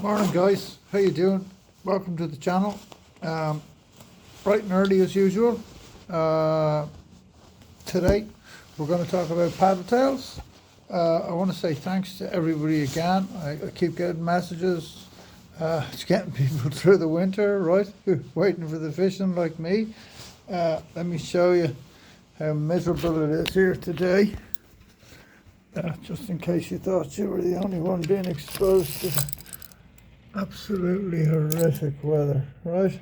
Morning guys, how you doing? Welcome to the channel. Bright and early as usual. Today we're going to talk about paddle tails. I want to say thanks to everybody again. I keep getting messages. It's getting people through the winter, right? Waiting for the fishing like me. Let me show you how miserable it is here today. Just in case you thought you were the only one being exposed to the absolutely horrific weather, right?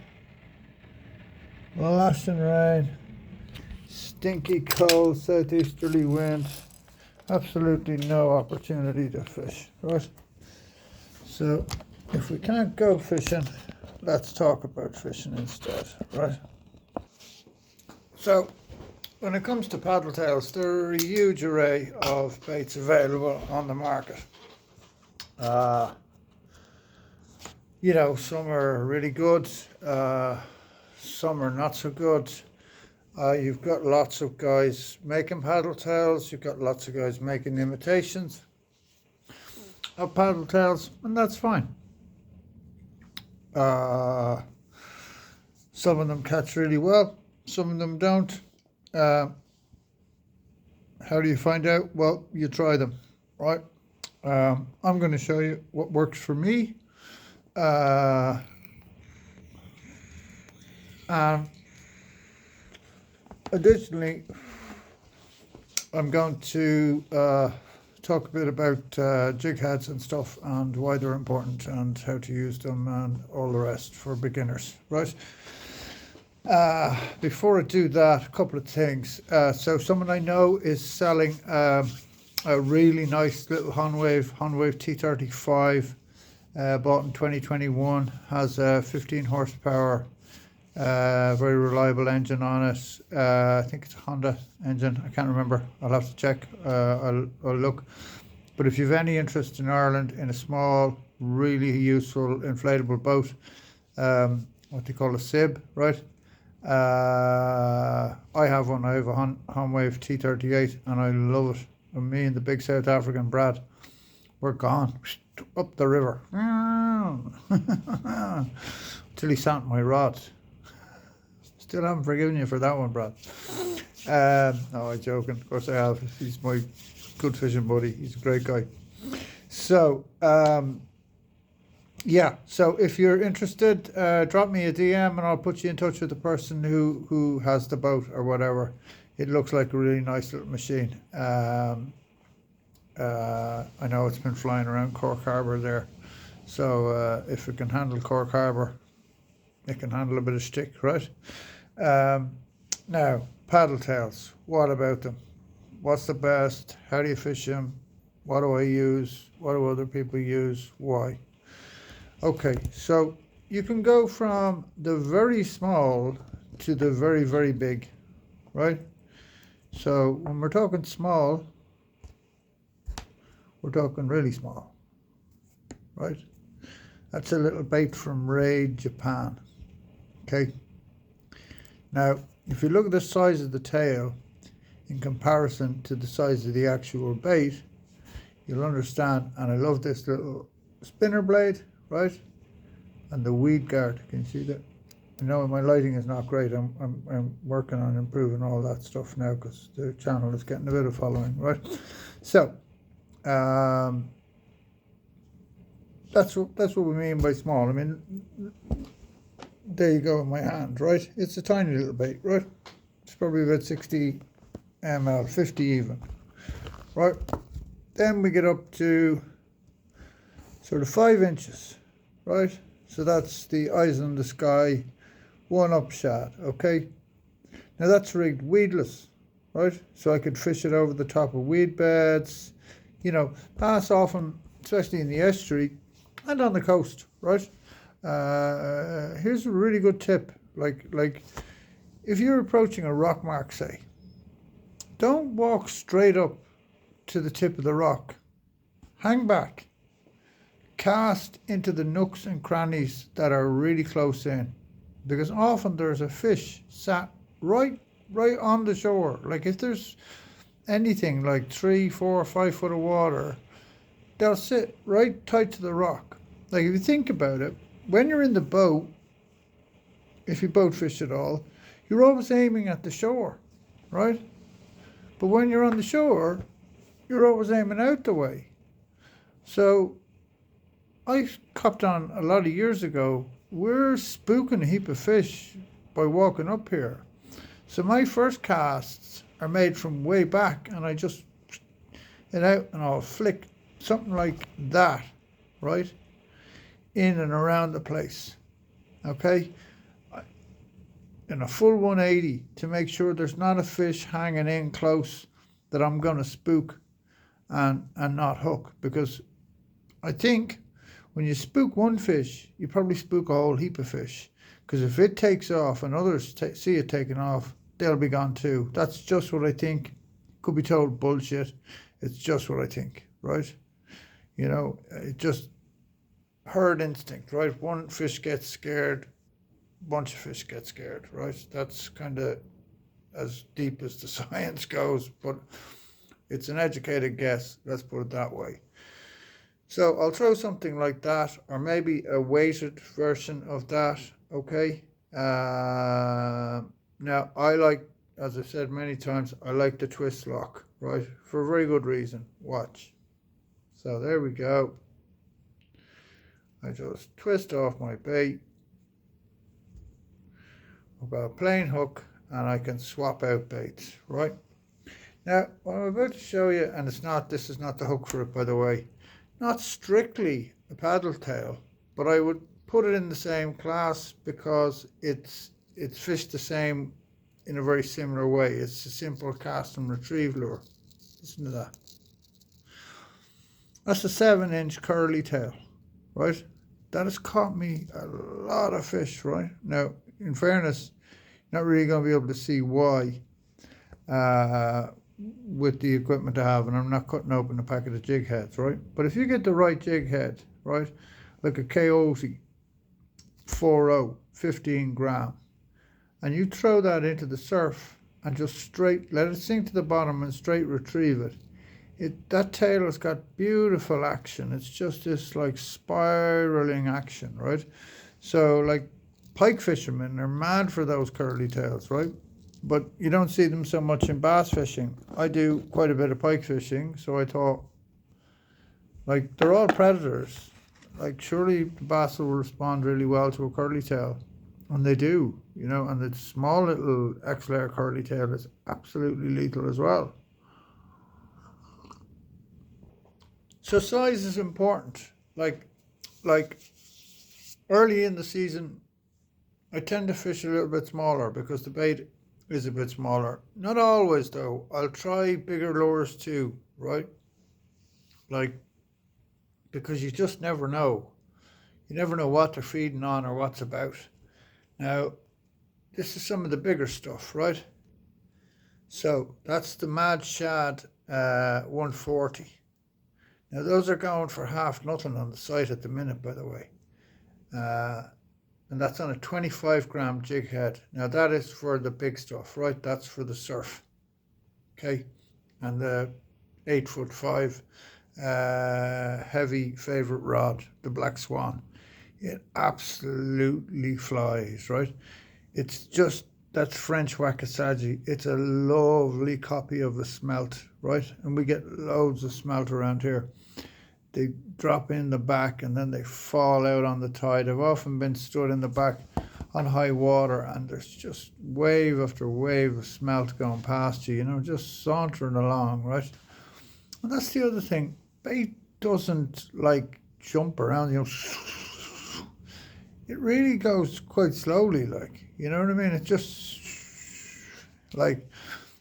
Lashing rain, stinky cold southeasterly wind, absolutely no opportunity to fish, right? So if we can't go fishing, let's talk about fishing instead, right? So when it comes to paddle tails, there are a huge array of baits available on the market. You know, some are really good, some are not so good. You've got lots of guys making paddle tails, you've got lots of guys making imitations of paddle tails, and that's fine. Some of them catch really well, some of them don't. How do you find out? Well, you try them, right? I'm going to show you what works for me. Additionally, I'm going to talk a bit about jig heads and stuff and why they're important and how to use them and all the rest for beginners, right? Before I do that, a couple of things. So someone I know is selling a really nice little Honwave T35. Bought in 2021, has a 15 horsepower, very reliable engine on it. I think it's a Honda engine, I can't remember, I'll have to check, I'll look. But if you've any interest in Ireland in a small, really useful inflatable boat, what they call a sib, right? I have one, I have a Honwave T38 and I love it. And me and the big South African Brad, we're gone up the river till he sank my rod. Still haven't forgiven you for that one, Brad. No, I'm joking, of course I have. He's my good fishing buddy, he's a great guy. So yeah, so if you're interested, drop me a DM and I'll put you in touch with the person who has the boat or whatever. It looks like a really nice little machine. I know it's been flying around Cork Harbour there, so if it can handle Cork Harbour, it can handle a bit of stick, right? Now, paddle tails, what about them? What's the best? How do you fish them? What do I use? What do other people use? Why? Okay, so you can go from the very small to the very, very big, right? So when we're talking small, we're talking really small, right? That's a little bait from Raid, Japan, okay? Now, if you look at the size of the tail in comparison to the size of the actual bait, you'll understand, and I love this little spinner blade, right? And the weed guard, can you see that? I know my lighting is not great, I'm working on improving all that stuff now because the channel is getting a bit of following, right? So, that's what we mean by small. I mean, there you go in my hand, right? It's a tiny little bait, right? It's probably about 60 ml, 50 even, right? Then we get up to sort of 5 inches, right? So that's the eyes in the sky, 1-up shad, okay? Now that's rigged weedless, right? So I could fish it over the top of weed beds, you know, bass often, especially in the estuary and on the coast, right? Here's a really good tip. Like if you're approaching a rock mark, say, don't walk straight up to the tip of the rock. Hang back. Cast into the nooks and crannies that are really close in. Because often there's a fish sat right on the shore. Like if there's anything like 3, 4, 5 foot of water, they'll sit right tight to the rock Like if you think about it, when you're in the boat, if you boat fish at all, you're always aiming at the shore, right? But when you're on the shore, you're always aiming out the way. So I copped on a lot of years ago, we're spooking a heap of fish by walking up here. So my first casts are made from way back, and I just it out and I'll flick something like that, right, in and around the place, okay, in a full 180 to make sure there's not a fish hanging in close that I'm going to spook and not hook, because I think when you spook one fish, you probably spook a whole heap of fish, because if it takes off and others see it taking off, they'll be gone too. That's just what I think. Could be told bullshit. It's just what I think, right? You know, it just herd instinct, right? One fish gets scared, bunch of fish get scared, right? That's kind of as deep as the science goes, but it's an educated guess, let's put it that way. So I'll throw something like that, or maybe a weighted version of that, okay? Now, I like, as I've said many times, I like the twist lock, right? For a very good reason. Watch. So there we go. I just twist off my bait. I've got a plain hook, and I can swap out baits, right? Now, what I'm about to show you, and this is not the hook for it, by the way, not strictly a paddle tail, but I would put it in the same class because it's fished the same in a very similar way. It's a simple cast and retrieve lure. Listen to that. That's a 7-inch curly tail, right? That has caught me a lot of fish, right? Now, in fairness, you're not really going to be able to see why with the equipment I have, and I'm not cutting open a packet of jig heads, right? But if you get the right jig head, right, like a Coyote 4.0, 15 gram, and you throw that into the surf and just straight let it sink to the bottom and straight retrieve it, that tail has got beautiful action. It's just this like spiraling action, right? So like pike fishermen are mad for those curly tails, right? But you don't see them so much in bass fishing. I do quite a bit of pike fishing, so I thought, like, they're all predators. Like, surely the bass will respond really well to a curly tail. And they do, you know, and the small little X-layer curly tail is absolutely lethal as well. So size is important. Like early in the season, I tend to fish a little bit smaller because the bait is a bit smaller. Not always though. I'll try bigger lures too, right? Like, because you just never know. You never know what they're feeding on or what's about. Now, this is some of the bigger stuff, right? So that's the Mad Shad 140. Now those are going for half nothing on the site at the minute, by the way. And that's on a 25 gram jig head. Now that is for the big stuff, right? That's for the surf, okay? And the 8'5" heavy favorite rod, the Black Swan. It absolutely flies, right? It's just, that's French Wakasagi. It's a lovely copy of a smelt, right? And we get loads of smelt around here. They drop in the back and then they fall out on the tide. I've often been stood in the back on high water and there's just wave after wave of smelt going past you, you know, just sauntering along, right? And that's the other thing. Bait doesn't like jump around, you know. It really goes quite slowly, like, you know what I mean? It's just like,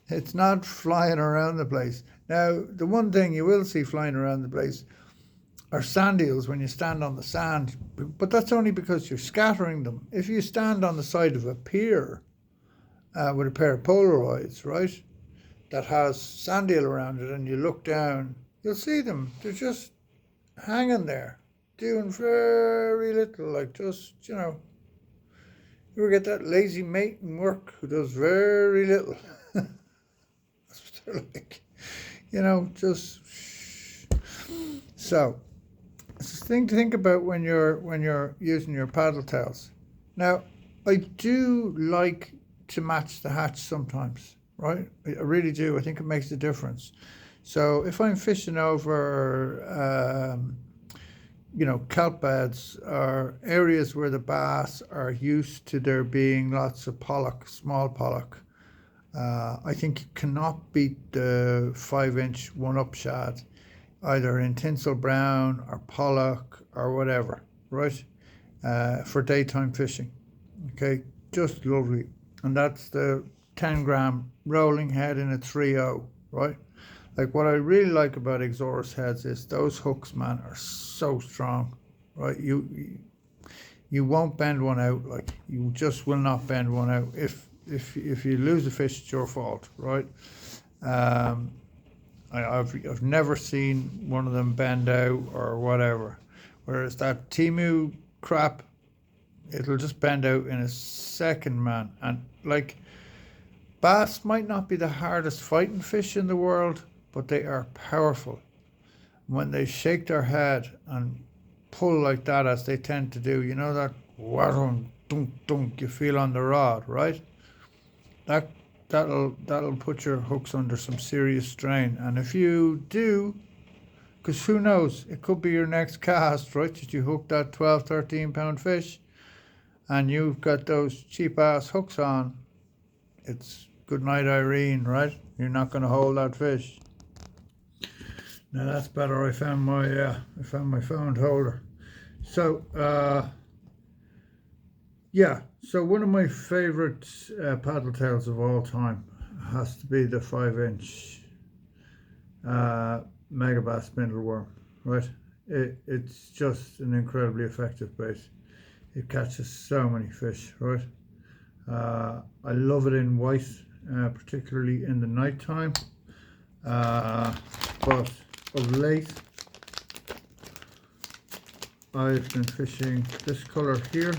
it's not flying around the place. Now, the one thing you will see flying around the place are sand eels when you stand on the sand, but that's only because you're scattering them. If you stand on the side of a pier with a pair of Polaroids, right, that has sand eel around it, and you look down, you'll see them. They're just hanging there, doing very little, like just, you know, you ever get that lazy mate in work who does very little? That's what they're like, you know, just so. it's a thing to think about when you're using your paddle tails. Now, I do like to match the hatch sometimes, right? I really do. I think it makes a difference. So if I'm fishing over, kelp beds or areas where the bass are used to there being lots of pollock, small pollock, I think you cannot beat the 5-inch one-up shad, either in tinsel brown or pollock or whatever, right? For daytime fishing. Okay, just lovely. And that's the 10 gram rolling head in a 3-0, right? Like what I really like about Exorus heads is those hooks, man, are so strong, right? You won't bend one out. Like you just will not bend one out. If you lose a fish, it's your fault, right? Um, I've never seen one of them bend out or whatever. Whereas that Timu crap, it'll just bend out in a second, man. And like bass might not be the hardest fighting fish in the world, but they are powerful. When they shake their head and pull like that, as they tend to do, you know that wharron, dunk dunk you feel on the rod, right? That that'll put your hooks under some serious strain. And if you do, because who knows, it could be your next cast, right? That you hook that 12, 13 pound fish, and you've got those cheap ass hooks on. It's good night, Irene, right? You're not going to hold that fish. Now that's better. I found my found holder. So yeah. So one of my favorite paddle tails of all time has to be the 5-inch Megabass spindle worm. Right. It's just an incredibly effective bait. It catches so many fish. Right. I love it in white, particularly in the night time. But of late, I've been fishing this colour here,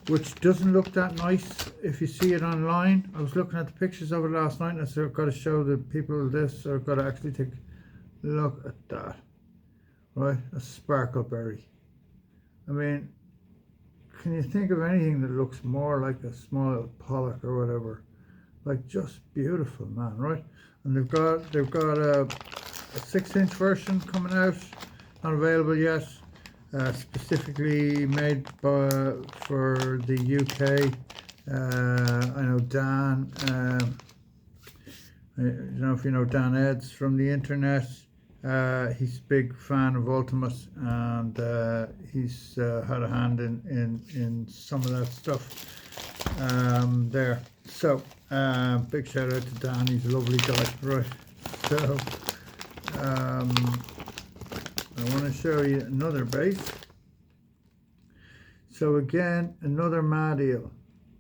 which doesn't look that nice if you see it online. I was looking at the pictures of it last night and I said, I've got to show the people this, or I've got to actually take a look at that. Right, a sparkleberry. I mean, can you think of anything that looks more like a small pollock or whatever? Like just beautiful, man, right? And they've got a 6-inch version coming out, not available yet. Specifically made for the UK. I know Dan. I don't know if you know Dan Eds from the internet. He's a big fan of Ultimate, and he's had a hand in some of that stuff there. So big shout out to Dan. He's a lovely guy, right? So I want to show you another bait. So again, another mad eel,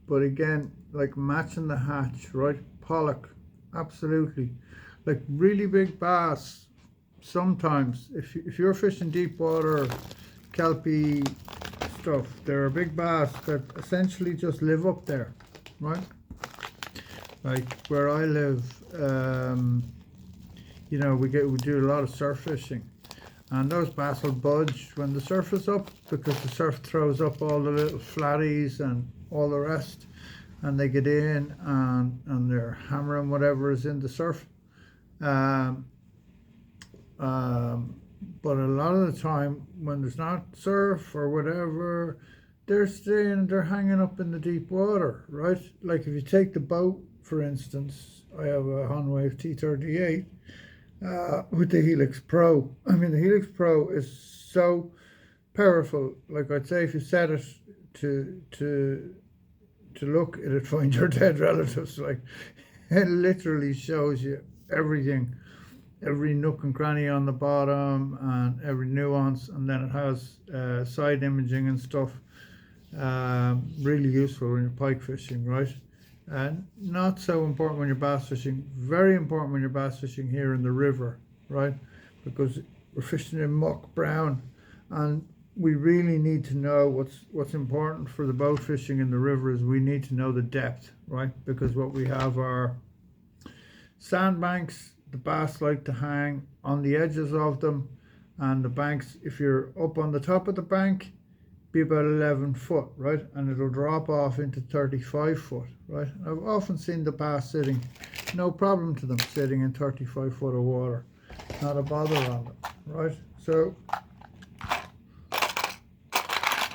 but again, like matching the hatch, right? Pollock, absolutely. Like really big bass. Sometimes, if you're fishing deep water, kelpie stuff, there are big bass that essentially just live up there, right? Like where I live, we do a lot of surf fishing. And those bass will budge when the surf is up, because the surf throws up all the little flatties and all the rest, and they get in and they're hammering whatever is in the surf. But a lot of the time when there's not surf or whatever, they're hanging up in the deep water, right? Like if you take the boat, for instance, I have a Honwave T38 with the Helix Pro. I mean, the Helix Pro is so powerful. Like I'd say, if you set it to look, it'd find your dead relatives. Like it literally shows you everything, every nook and cranny on the bottom and every nuance, and then it has side imaging and stuff. Really useful when you're pike fishing, right? And not so important when you're bass fishing. Very important when you're bass fishing here in the river, right? Because we're fishing in muck brown, and we really need to know what's important for the boat fishing in the river is we need to know the depth, right? Because what we have are sandbanks. The bass like to hang on the edges of them, and the banks, if you're up on the top of the bank, be about 11 foot, right? And it'll drop off into 35 foot, right? I've often seen the bass sitting, no problem to them sitting in 35 foot of water, not a bother on them, right? So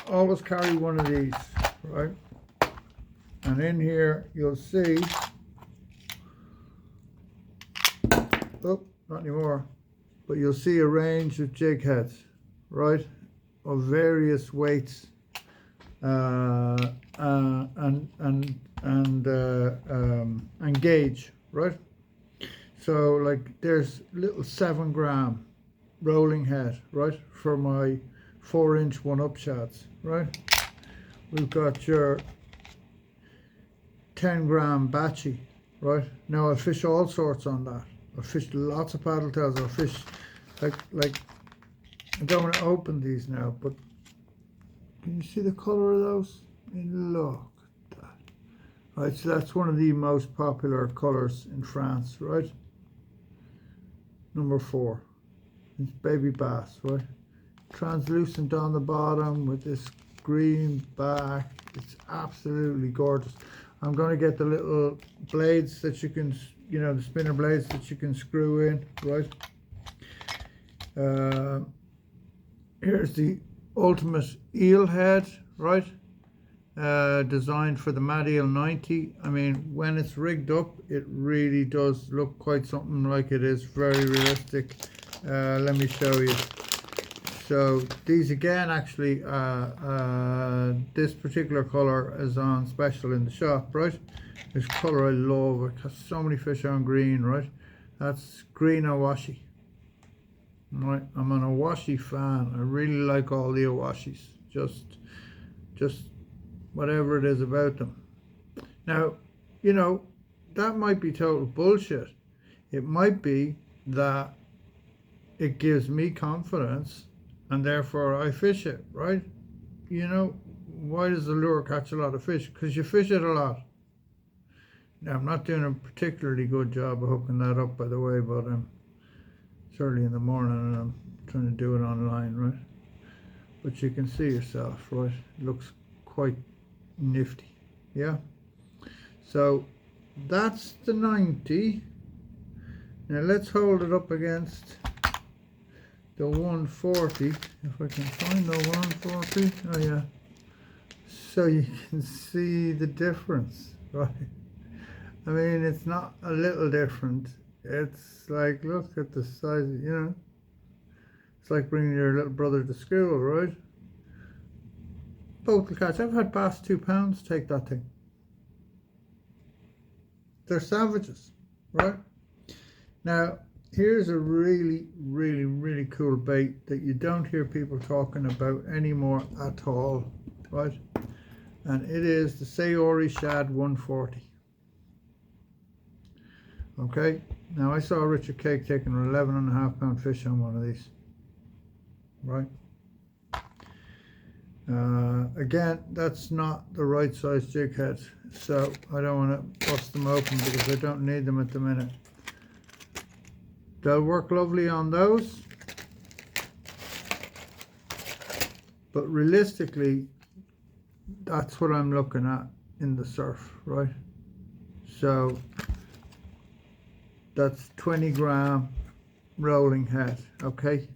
always carry one of these, right? And in here you'll see, oh, not anymore, but you'll see a range of jig heads, right, of various weights, and gauge, right? So like there's little 7 gram rolling head, right, for my 4-inch 1-up shads, right? We've got your 10 gram batchy, right? Now I fish all sorts on that. I fished lots of paddle tails. I fish like I don't want to open these now, but can you see the color of those? And look at that. Right, so that's one of the most popular colors in France, right? Number 4. It's baby bass, right? Translucent on the bottom with this green back. It's absolutely gorgeous. I'm going to get the little blades that you can, you know, the spinner blades that you can screw in, right? Here's the ultimate eel head, right? Designed for the Mad Eel 90. I mean, when it's rigged up, it really does look quite something like it is. Very realistic. Let me show you. So these again, actually, this particular color is on special in the shop, right? This color I love. It has so many fish on green, right? That's green awashi. Right, I'm an awashi fan. I really like all the awashis. Just whatever it is about them. Now, you know, that might be total bullshit. It might be that it gives me confidence and therefore I fish it, right? You know, why does the lure catch a lot of fish? Because you fish it a lot. Now, I'm not doing a particularly good job of hooking that up, by the way, but it's early in the morning and I'm trying to do it online, right? But you can see yourself, right? It looks quite nifty, yeah? So that's the 90. Now let's hold it up against the 140, if I can find the 140. Oh yeah, so you can see the difference, right? I mean, it's not a little different. It's like, look at the size, you know, it's like bringing your little brother to school, right? Both will catch. I've had past 2 pounds take that thing. They're savages, right? Now, here's a really, really, really cool bait that you don't hear people talking about anymore at all, right? And it is the Sayori Shad 140. Okay, now I saw Richard Cake taking an 11.5 pound fish on one of these, right? Again, that's not the right size jig head, so I don't want to bust them open because I don't need them at the minute. They'll work lovely on those, but realistically, that's what I'm looking at in the surf, right? So that's 20 gram rolling head, okay,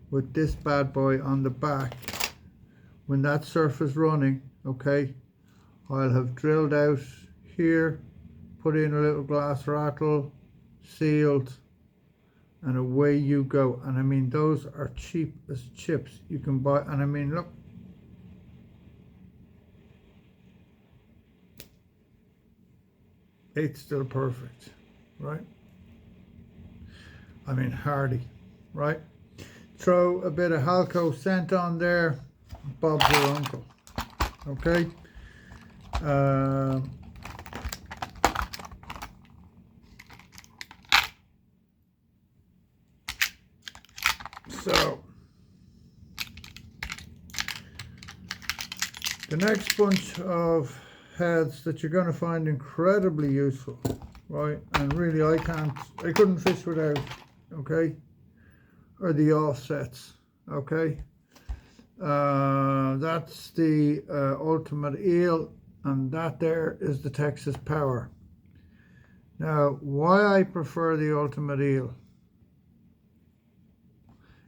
with this bad boy on the back. When that surf is running, okay, I'll have drilled out here, put in a little glass rattle, sealed, and away you go. And I mean, those are cheap as chips. You can buy, and I mean, look, it's still perfect, right? I mean, hardy, right? Throw a bit of Halco scent on there, Bob's your uncle, okay? So the next bunch of heads that you're going to find incredibly useful, right? And really I couldn't fish without, okay, or the offsets. Okay, that's the Ultimate Eel, and that there is the Texas Power. Now, why I prefer the Ultimate Eel,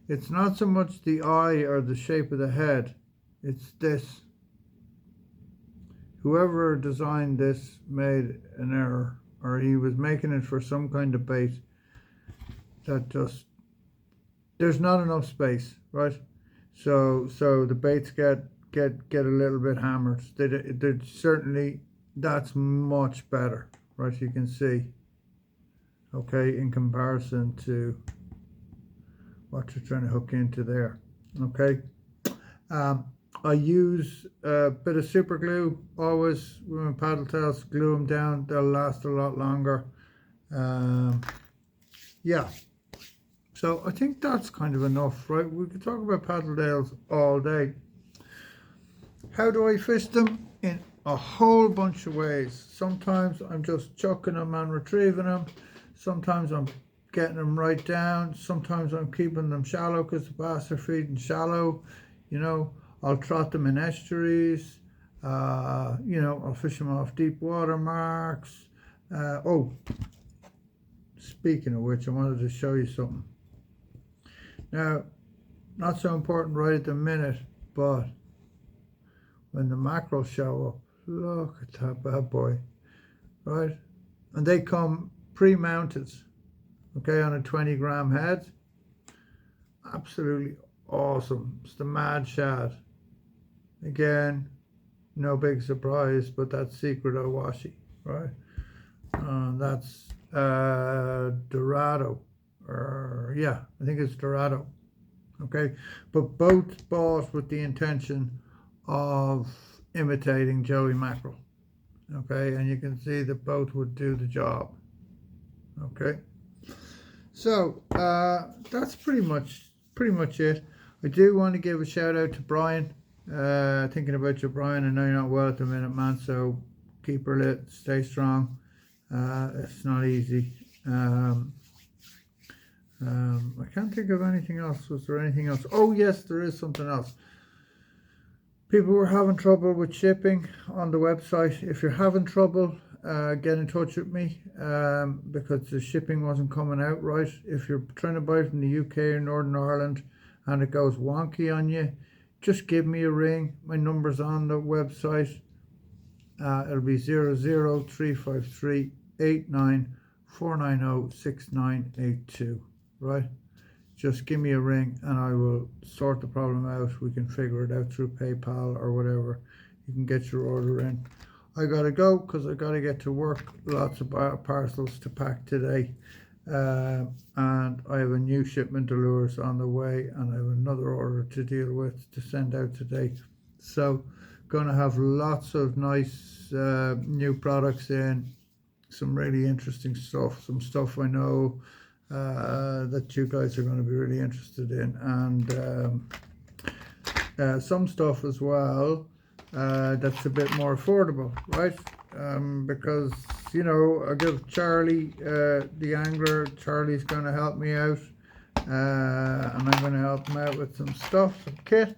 it's not so much the eye or the shape of the head, it's this. Whoever designed this made an error, or he was making it for some kind of bait that just, there's not enough space, right? So the baits get a little bit hammered. They certainly, that's much better, right? You can see, okay, in comparison to what you're trying to hook into there. Okay, I use a bit of super glue always with my paddle tails, glue them down, they'll last a lot longer. Yeah, so I think that's kind of enough, right? We could talk about paddle tails all day. How do I fish them? In a whole bunch of ways. Sometimes I'm just chucking them and retrieving them. Sometimes I'm getting them right down. Sometimes I'm keeping them shallow because the bass are feeding shallow. You know, I'll trot them in estuaries. You know, I'll fish them off deep water marks. Oh, speaking of which, I wanted to show you something. Now, not so important right at the minute, but when the mackerel show up, look at that bad boy, right? And they come pre-mounted, okay, on a 20-gram head. Absolutely awesome. It's the Mad Shad. Again, no big surprise, but that's Secret Owashi, right? That's Dorado, or yeah, I think it's Dorado. Okay, but both bought with the intention of imitating Joey Mackerel. Okay, and you can see that both would do the job. Okay, so that's pretty much it. I do want to give a shout out to Brian. Thinking about you, Brian. I know you're not well at the minute, man, so keep her lit, stay strong. It's not easy. I can't think of anything else. Was there anything else? Oh yes, there is something else. People were having trouble with shipping on the website. If you're having trouble, get in touch with me, because the shipping wasn't coming out right. If you're trying to buy from the UK or Northern Ireland and it goes wonky on you, just give me a ring. My number's on the website. It'll be 00353 89 6982, right? Just give me a ring and I will sort the problem out. We can figure it out through PayPal or whatever. You can get your order in. I gotta go because I gotta get to work. Lots of parcels to pack today, and I have a new shipment of lures on the way, and I have another order to deal with to send out today. So gonna have lots of nice new products in, some really interesting stuff, some stuff I know that you guys are going to be really interested in, and some stuff as well that's a bit more affordable, right? Because, you know, I give Charlie, the angler, Charlie's going to help me out, and I'm going to help him out with some stuff, some kit,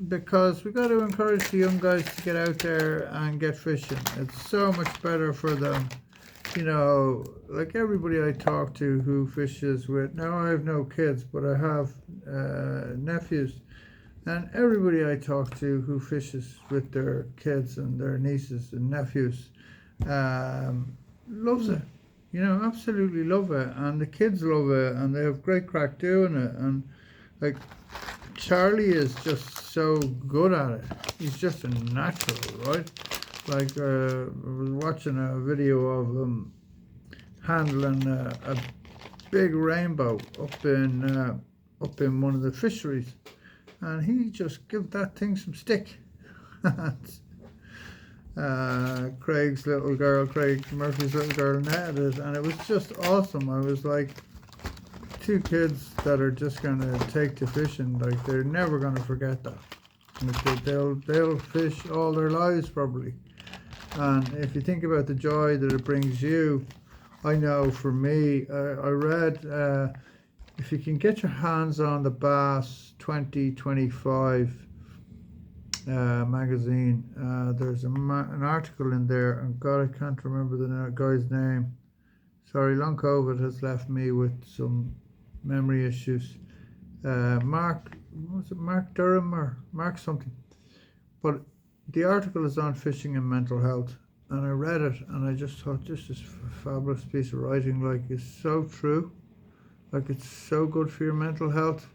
because we got to encourage the young guys to get out there and get fishing. It's so much better for them. You know, like everybody I talk to who fishes with, now I have no kids, but I have nephews, and everybody I talk to who fishes with their kids and their nieces and nephews loves it, you know, absolutely love it, and the kids love it, and they have great crack doing it, and like Charlie is just so good at it. He's just a natural, right? Like I was watching a video of him handling a big rainbow up in one of the fisheries, and he just give that thing some stick. Craig's little girl, Craig Murphy's little girl, netted it, and it was just awesome. I was like, two kids that are just gonna take to fishing, like they're never gonna forget that. Like they'll fish all their lives probably. And if you think about the joy that it brings you, I know for me, I read if you can get your hands on the Bass 2025 magazine, there's an article in there, and God, I can't remember the guy's name. Sorry, long COVID has left me with some memory issues. Mark, was it Mark Durham or Mark something? But the article is on fishing and mental health, and I read it, and I just thought, this is a fabulous piece of writing. Like, it's so true. Like, it's so good for your mental health,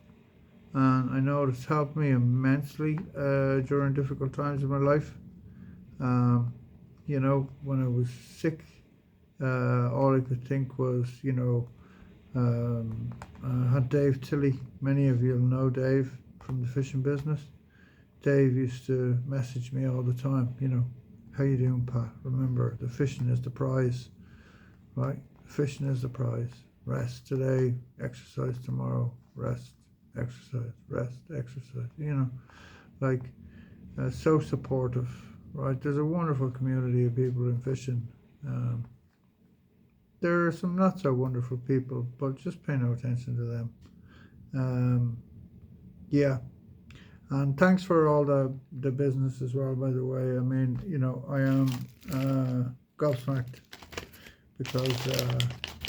and I know it's helped me immensely during difficult times in my life. You know, when I was sick, all I could think was, you know, I had Dave Tilley. Many of you will know Dave from the fishing business. Dave used to message me all the time, you know, how you doing, Pat? Remember, the fishing is the prize, right? Fishing is the prize. Rest today, exercise tomorrow. Rest, exercise, rest, exercise. You know, like, so supportive, right? There's a wonderful community of people in fishing. There are some not so wonderful people, but just pay no attention to them. Yeah. And thanks for all the business as well, by the way. I mean, you know, I am gobsmacked because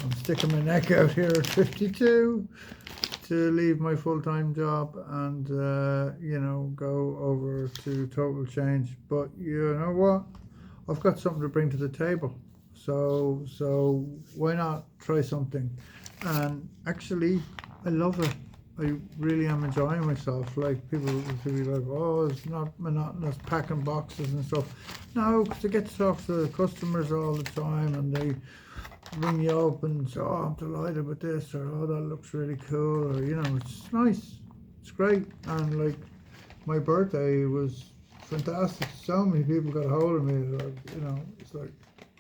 I'm sticking my neck out here at 52 to leave my full-time job and, you know, go over to Total Change. But you know what? I've got something to bring to the table. So why not try something? And actually, I love it. I really am enjoying myself. Like, people will be like, oh, it's not monotonous packing boxes and stuff. No, because I get to talk to customers all the time, and they ring you up and say, oh, I'm delighted with this, or oh, that looks really cool, or, you know, it's nice. It's great. And like, my birthday was fantastic. So many people got a hold of me. Like, you know, it's like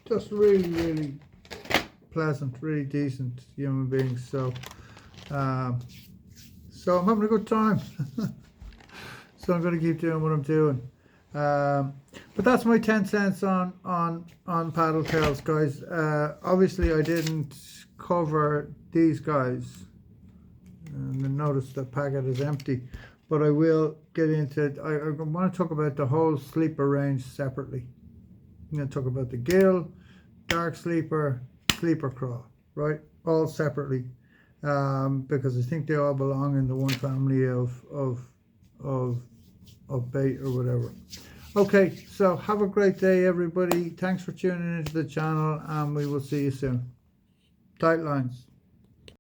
just really, really pleasant, really decent human beings. So I'm having a good time. So I'm going to keep doing what I'm doing. But that's my 10 cents on paddle tails, guys. Obviously, I didn't cover these guys. And notice the packet is empty. But I will get into it. I want to talk about the whole sleeper range separately. I'm going to talk about the gill, dark sleeper, sleeper craw, right? All separately. Because I think they all belong in the one family of bait or whatever. Okay, so have a great day, everybody. Thanks for tuning into the channel, and we will see you soon. Tight lines.